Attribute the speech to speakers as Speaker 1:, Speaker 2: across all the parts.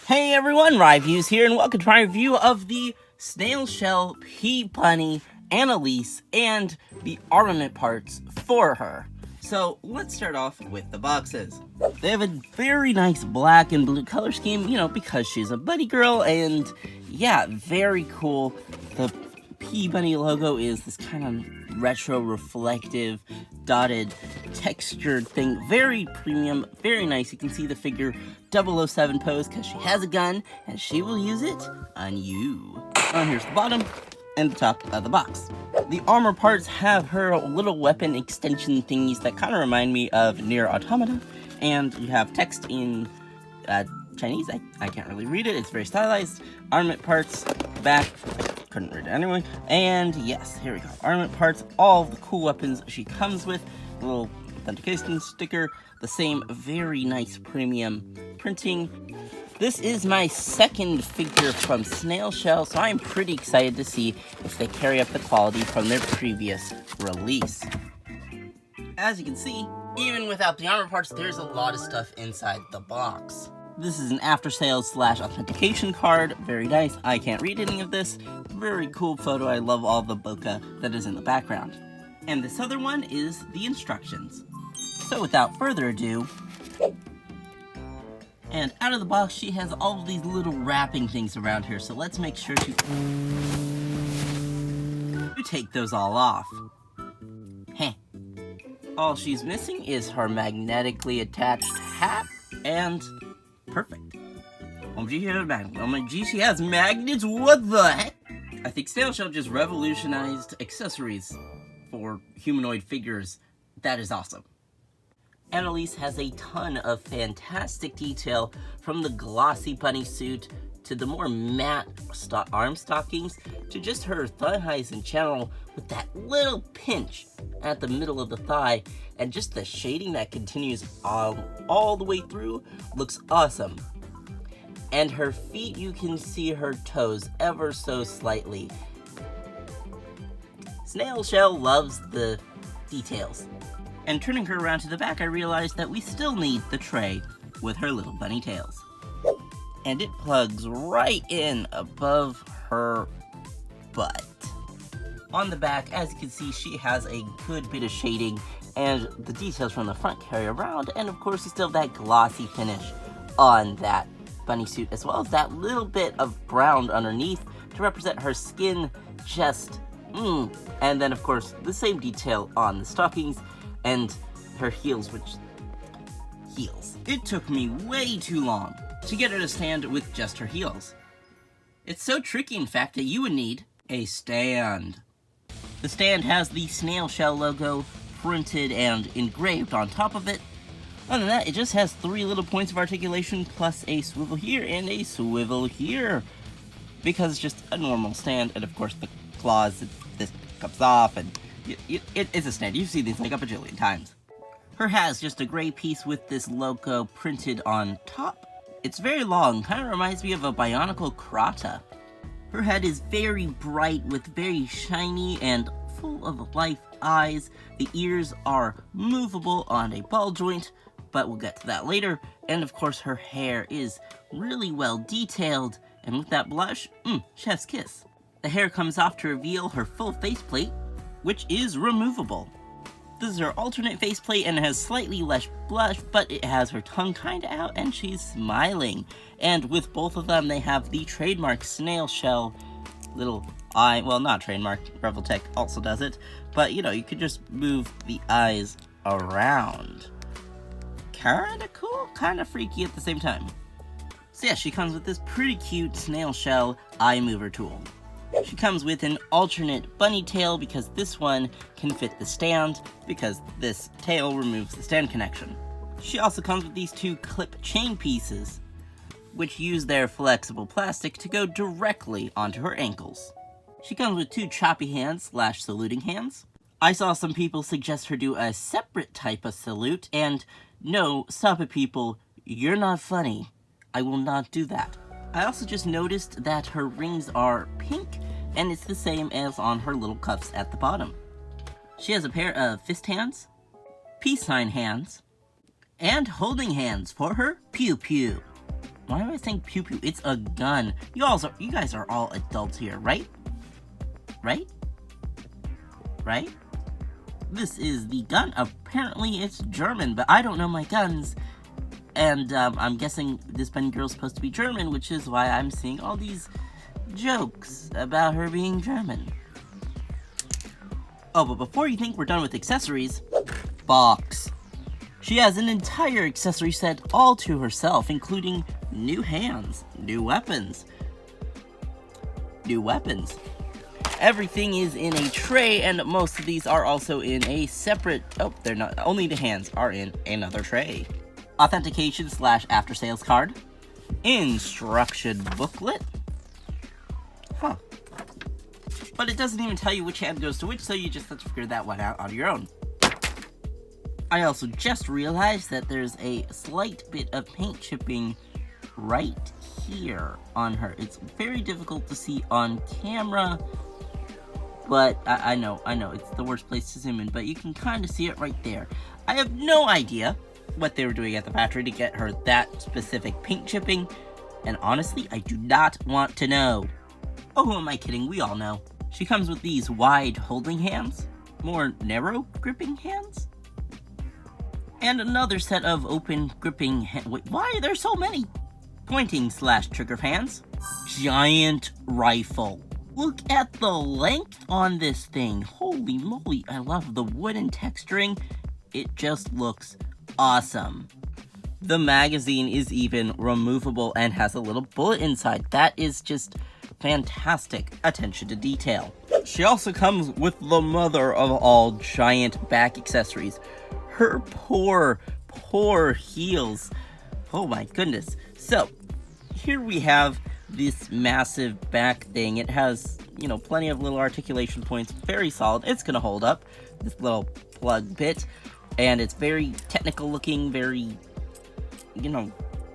Speaker 1: Hey everyone, Ryviews here, and welcome to my review of the Snail Shell Pea Bunny Anneliese and the armament parts for her. So let's start off with the boxes. They have a very nice black and blue color scheme, because she's a bunny girl, and yeah, very cool. The Pea Bunny logo is this kind of retro reflective dotted textured thing, very premium, very nice. You can see the figure 007 pose because she has a gun and she will use it on you. And here's the bottom and the top of the box. The armor parts have her little weapon extension thingies that kind of remind me of Nier Automata, and you have text in Chinese. I can't really read it, it's very stylized. Armament parts, back, couldn't read it anyway. And yes, here we go. Armament parts, all the cool weapons she comes with. A little authentication sticker, the same very nice premium printing. This is my second figure from Snail Shell, so I'm pretty excited to see if they carry up the quality from their previous release. As you can see, even without the armor parts, there's a lot of stuff inside the box. This is an after-sales / authentication card. Very nice. I can't read any of this. Very cool photo. I love all the bokeh that is in the background. And this other one is the instructions. So without further ado, and out of the box, she has all of these little wrapping things around her. So let's make sure to take those all off. Heh. All she's missing is her magnetically attached hat, and perfect. OMG, she has magnets? What the heck? I think Snail Shell just revolutionized accessories for humanoid figures. That is awesome. Anneliese has a ton of fantastic detail, from the glossy bunny suit to the more matte arm stockings to just her thigh highs in general, with that little pinch at the middle of the thigh, and just the shading that continues all the way through looks awesome. And her feet, you can see her toes ever so slightly. Snail Shell loves the details. And turning her around to the back, I realized that we still need the tray with her little bunny tails. And it plugs right in above her butt. On the back, as you can see, she has a good bit of shading, and the details from the front carry around, and of course you still have that glossy finish on that bunny suit, as well as that little bit of brown underneath to represent her skin just and then of course the same detail on the stockings and her heels, It took me way too long to get her to stand with just her heels. It's so tricky, in fact, that you would need a stand. The stand has the Snail Shell logo printed and engraved on top of it. Other than that, it just has 3 little points of articulation plus a swivel here and a swivel here, because it's just a normal stand. And of course the claws, this comes off, and it's a stand. You've seen these like a bajillion times. Her hat is just a gray piece with this logo printed on top. It's very long, kind of reminds me of a Bionicle Krata. Her head is very bright with very shiny and full of life eyes. The ears are movable on a ball joint, but we'll get to that later. And of course her hair is really well detailed, and with that blush, chef's kiss. The hair comes off to reveal her full faceplate, which is removable. This is her alternate faceplate, and it has slightly less blush, but it has her tongue kinda out and she's smiling. And with both of them, they have the trademark Snail Shell little eye. Well, not trademark, Reveltech also does it, but you could just move the eyes around. Kinda cool, kinda freaky at the same time. So yeah, she comes with this pretty cute Snail Shell eye mover tool. She comes with an alternate bunny tail, because this one can fit the stand, because this tail removes the stand connection. She also comes with these 2 clip chain pieces, which use their flexible plastic to go directly onto her ankles. She comes with 2 choppy hands / saluting hands. I saw some people suggest her do a separate type of salute, and no, stop it people, you're not funny. I will not do that. I also just noticed that her rings are pink, and it's the same as on her little cuffs at the bottom. She has a pair of fist hands, peace sign hands, and holding hands for her pew pew. Why am I saying pew pew? It's a gun. You guys are all adults here, right? Right? Right? This is the gun. Apparently it's German, but I don't know my guns. And I'm guessing this bunny girl's supposed to be German, which is why I'm seeing all these jokes about her being German. Oh, but before you think we're done with accessories, box. She has an entire accessory set all to herself, including new hands, new weapons. Everything is in a tray, and most of these are also in a separate... Oh, they're not. Only the hands are in another tray. Authentication / after sales card. Instruction booklet. Huh. But it doesn't even tell you which hand goes to which, so you just have to figure that one out on your own. I also just realized that there's a slight bit of paint chipping right here on her. It's very difficult to see on camera, but I know, it's the worst place to zoom in, but you can kind of see it right there. I have no idea what they were doing at the factory to get her that specific paint chipping, and honestly, I do not want to know. Oh, who am I kidding? We all know. She comes with these wide holding hands, more narrow gripping hands, and another set of open gripping hands. Wait, why are there so many? Pointing / trigger hands. Giant rifle. Look at the length on this thing. Holy moly, I love the wooden texturing. It just looks awesome. The magazine is even removable and has a little bullet inside. That is just fantastic attention to detail. She also comes with the mother of all giant back accessories. Her poor heels. Oh my goodness. So, here we have this massive back thing. It has, you know, plenty of little articulation points. Very solid. It's gonna hold up. This little plug bit. And it's very technical looking, very, you know,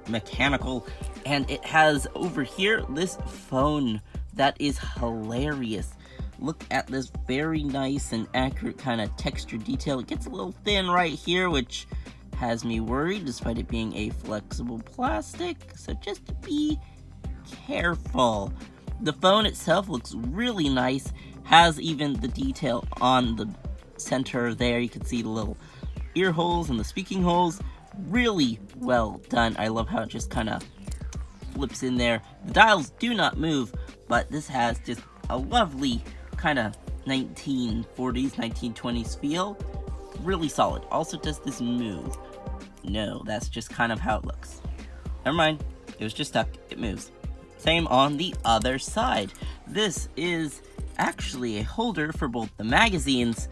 Speaker 1: mechanical. And it has over here this phone that is hilarious. Look at this very nice and accurate kind of texture detail. It gets a little thin right here, which has me worried despite it being a flexible plastic. So just be careful. The phone itself looks really nice. Has even the detail on the center there. You can see the little ear holes and the speaking holes. Really well done. I love how it just kind of flips in there. The dials do not move, but this has just a lovely kind of 1940s, 1920s feel. Really solid. Also, does this move? No, that's just kind of how it looks. Never mind. It was just stuck. It moves. Same on the other side. This is actually a holder for both the magazines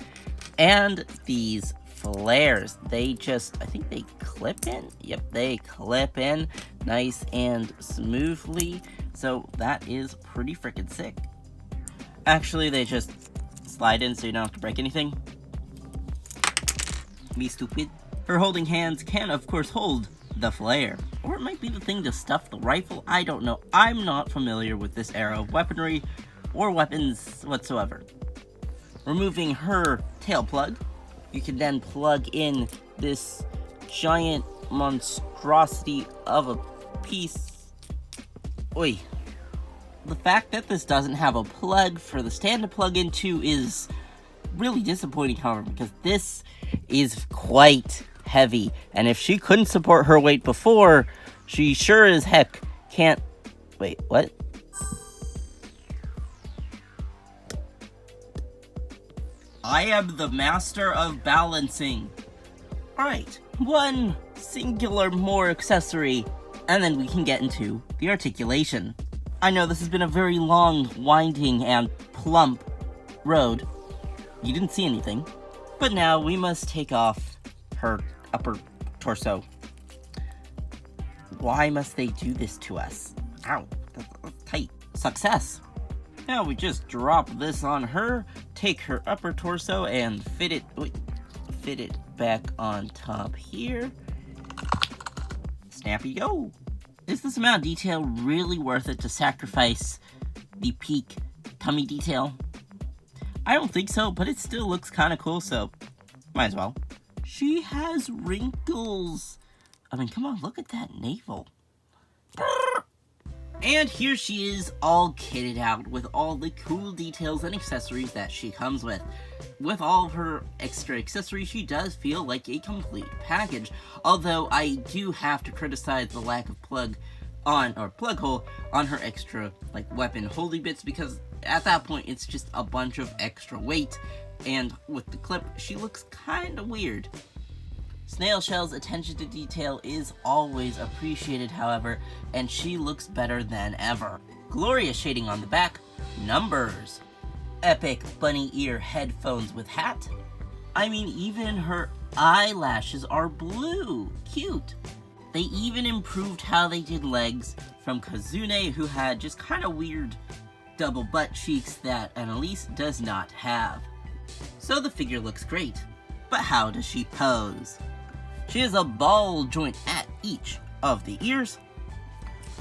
Speaker 1: and these flares. They just, I think they clip in. Yep, they clip in nice and smoothly. So that is pretty freaking sick. Actually, they just slide in so you don't have to break anything. Me stupid. Her holding hands can, of course, hold the flare. Or it might be the thing to stuff the rifle. I don't know. I'm not familiar with this era of weaponry or weapons whatsoever. Removing her tail plug, you can then plug in this giant monstrosity of a piece. Oi. The fact that this doesn't have a plug for the stand to plug into is really disappointing, however, because this is quite heavy, and if she couldn't support her weight before, she sure as heck can't... Wait, what? I am the master of balancing. Alright, one singular more accessory, and then we can get into the articulation. I know this has been a very long, winding, and plump road. You didn't see anything. But now we must take off her upper torso. Why must they do this to us? Ow, that's tight. Success. Now we just drop this on her, take her upper torso, and fit it back on top here. Snappy go. Is this amount of detail really worth it to sacrifice the peak tummy detail? I don't think so, but it still looks kind of cool, so might as well. She has wrinkles. I mean, come on, look at that navel. And here she is, all kitted out with all the cool details and accessories that she comes with. With all of her extra accessories, she does feel like a complete package. Although I do have to criticize the lack of plug hole on her extra weapon holding bits, because at that point it's just a bunch of extra weight, and with the clip she looks kinda weird. Snail Shell's attention to detail is always appreciated, however, and she looks better than ever. Glorious shading on the back, numbers, epic bunny ear headphones with hat. I mean, even her eyelashes are blue. Cute. They even improved how they did legs from Kazune, who had just kind of weird double butt cheeks that Anneliese does not have. So the figure looks great, but how does she pose? She has a ball joint at each of the ears,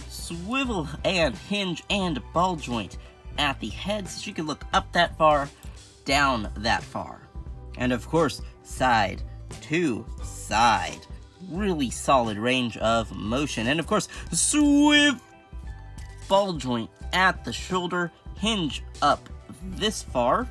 Speaker 1: swivel and hinge and ball joint at the head, so she can look up that far, down that far. And of course, side to side. Really solid range of motion. And of course, swivel ball joint at the shoulder, hinge up this far,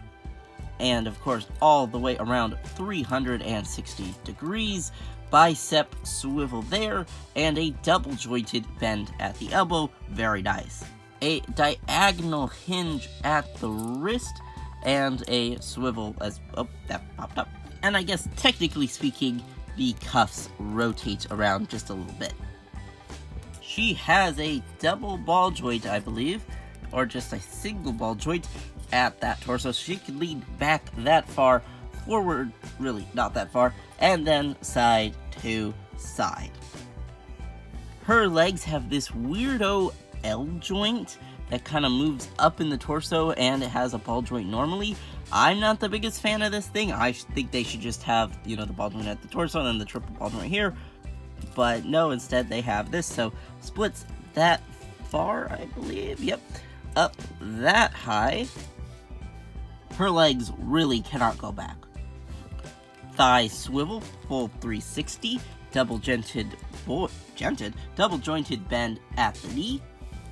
Speaker 1: and of course all the way around 360 degrees. Bicep swivel there, and a double jointed bend at the elbow. Very nice. A diagonal hinge at the wrist, and a swivel as, oh, that popped up. And I guess technically speaking, the cuffs rotate around just a little bit. She has a double ball joint, I believe, or just a single ball joint at that torso. She can lean back that far, forward, really not that far, and then side to side. Her legs have this weirdo L joint that kind of moves up in the torso, and it has a ball joint normally. I'm not the biggest fan of this thing. I think they should just have, the ball joint at the torso and then the triple ball joint here. But no, instead they have this, so splits that far, I believe. Yep, up that high. Her legs really cannot go back. Thigh swivel, full 360, double jointed bend at the knee,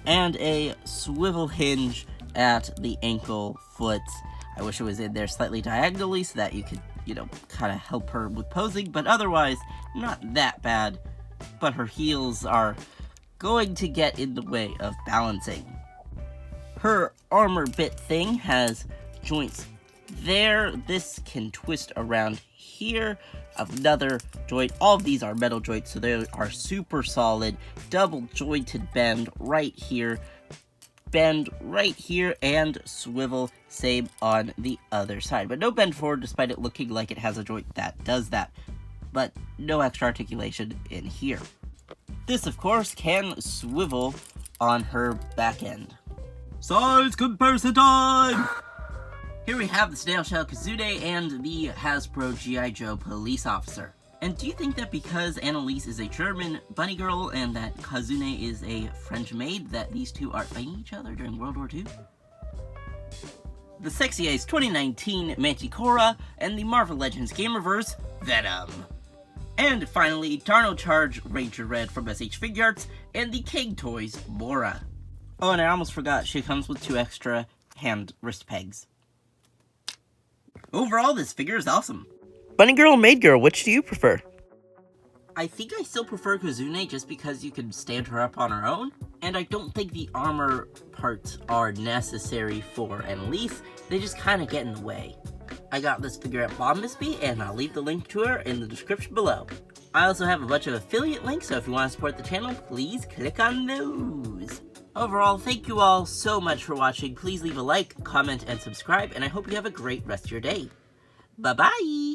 Speaker 1: and a swivel hinge at the ankle foot. I wish it was in there slightly diagonally so that you could, kind of help her with posing, but otherwise, not that bad. But her heels are going to get in the way of balancing. Her armor bit thing has joints there. This can twist around here. Another joint. All of these are metal joints, so they are super solid. Double jointed bend right here, bend right here, and swivel, same on the other side. But no bend forward, despite it looking like it has a joint that does that. But no extra articulation in here. This, of course, can swivel on her back end. Size comparison time! Here we have the Snail Shell Kazune and the Hasbro G.I. Joe police officer. And do you think that because Anneliese is a German bunny girl and that Kazune is a French maid, that these two are fighting each other during World War II? The Sexy Ace 2019 Manticora, and the Marvel Legends Gamerverse Venom. And finally, Darno Charge Ranger Red from SH Figuarts, and the King Toys Mora. Oh, and I almost forgot, she comes with 2 extra hand wrist pegs. Overall, this figure is awesome.
Speaker 2: Bunny girl or maid girl, which do you prefer?
Speaker 1: I think I still prefer Kazune just because you can stand her up on her own, and I don't think the armor parts are necessary for Anneliese. They just kind of get in the way. I got this figure at Bombusbee, and I'll leave the link to her in the description below. I also have a bunch of affiliate links, so if you want to support the channel, please click on those. Overall, thank you all so much for watching. Please leave a like, comment, and subscribe, and I hope you have a great rest of your day. Bye-bye!